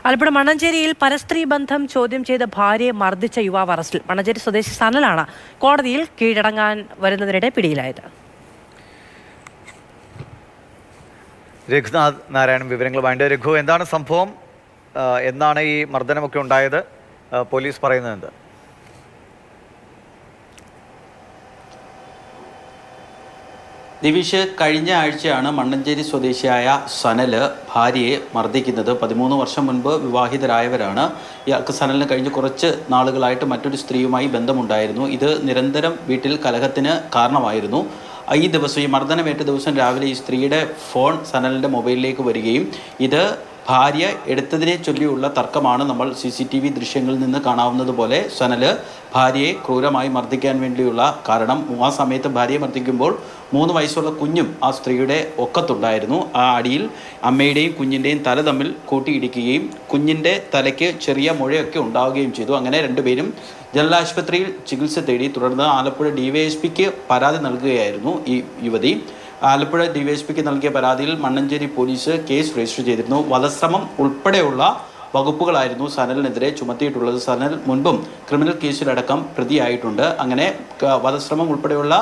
ആലപ്പുഴ മണ്ണഞ്ചേരിയിൽ പരസ്ത്രീ ബന്ധം ചോദ്യം ചെയ്ത ഭാര്യയെ മർദ്ദിച്ച യുവാവ് അറസ്റ്റിൽ. മണ്ണഞ്ചേരി സ്വദേശി സനലാണ് കോടതിയിൽ കീഴടങ്ങാൻ വരുന്നതിനിടെ പിടിയിലായത്. രഘുനാഥ് നാരായണൻ വിവരങ്ങളുമായിട്ട്. രഘു, എന്താണ് സംഭവം? എന്നാണ് ഈ മർദ്ദനമൊക്കെ ഉണ്ടായത്? പോലീസ് പറയുന്നത് എന്ത്? ദിവിഷ്, കഴിഞ്ഞ ആഴ്ചയാണ് മണ്ണഞ്ചേരി സ്വദേശിയായ സനല് ഭാര്യയെ മർദ്ദിക്കുന്നത്. 13 വർഷം മുൻപ് വിവാഹിതരായവരാണ്. ഇയാൾക്ക് സനലിന് കഴിഞ്ഞ് കുറച്ച് നാളുകളായിട്ട് മറ്റൊരു സ്ത്രീയുമായി ബന്ധമുണ്ടായിരുന്നു. ഇത് നിരന്തരം വീട്ടിൽ കലഹത്തിന് കാരണമായിരുന്നു. ഈ ദിവസം, ഈ മർദ്ദനമേറ്റ ദിവസം രാവിലെ ഈ സ്ത്രീയുടെ ഫോൺ സനലിൻ്റെ മൊബൈലിലേക്ക് വരികയും ഇത് ഭാര്യ എടുത്തതിനെ ചൊല്ലിയുള്ള തർക്കമാണ്. നമ്മൾ CCTV ദൃശ്യങ്ങളിൽ നിന്ന് കാണാവുന്നത് പോലെ സനല് ഭാര്യയെ ക്രൂരമായി മർദ്ദിക്കാൻ വേണ്ടിയുള്ള കാരണം, ആ സമയത്ത് ഭാര്യയെ മർദ്ദിക്കുമ്പോൾ 3 വയസ്സുള്ള കുഞ്ഞും ആ സ്ത്രീയുടെ ഒക്കത്തുണ്ടായിരുന്നു. ആ അടിയിൽ അമ്മയുടെയും കുഞ്ഞിൻ്റെയും തല തമ്മിൽ കൂട്ടിയിടിക്കുകയും കുഞ്ഞിൻ്റെ തലയ്ക്ക് ചെറിയ മുഴയൊക്കെ ഉണ്ടാവുകയും ചെയ്തു. അങ്ങനെ രണ്ടുപേരും ജനറൽ ആശുപത്രിയിൽ ചികിത്സ തേടി. തുടർന്ന് ആലപ്പുഴ DYSPക്ക് പരാതി നൽകുകയായിരുന്നു ഈ യുവതി. ആലപ്പുഴ DYSPക്ക് നൽകിയ പരാതിയിൽ മണ്ണഞ്ചേരി പോലീസ് കേസ് രജിസ്റ്റർ ചെയ്തിരുന്നു. വധശ്രമം ഉൾപ്പെടെയുള്ള വകുപ്പുകളായിരുന്നു സനലിനെതിരെ ചുമത്തിയിട്ടുള്ളത്. സനൽ മുൻപും ക്രിമിനൽ കേസിലടക്കം പ്രതിയായിട്ടുണ്ട്. അങ്ങനെ വധശ്രമം ഉൾപ്പെടെയുള്ള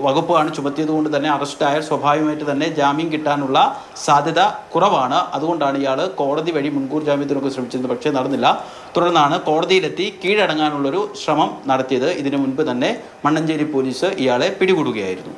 വകുപ്പാണ് ചുമത്തിയത് കൊണ്ട് തന്നെ അറസ്റ്റായാൽ സ്വാഭാവികമായിട്ട് തന്നെ ജാമ്യം കിട്ടാനുള്ള സാധ്യത കുറവാണ്. അതുകൊണ്ടാണ് ഇയാൾ കോടതി വഴി മുൻകൂർ ജാമ്യത്തിനൊക്കെ ശ്രമിച്ചിരുന്നത്. പക്ഷേ നടന്നില്ല. തുടർന്നാണ് കോടതിയിലെത്തി കീഴടങ്ങാനുള്ളൊരു ശ്രമം നടത്തിയത്. ഇതിനു മുൻപ് തന്നെ മണ്ണഞ്ചേരി പോലീസ് ഇയാളെ പിടികൂടുകയായിരുന്നു.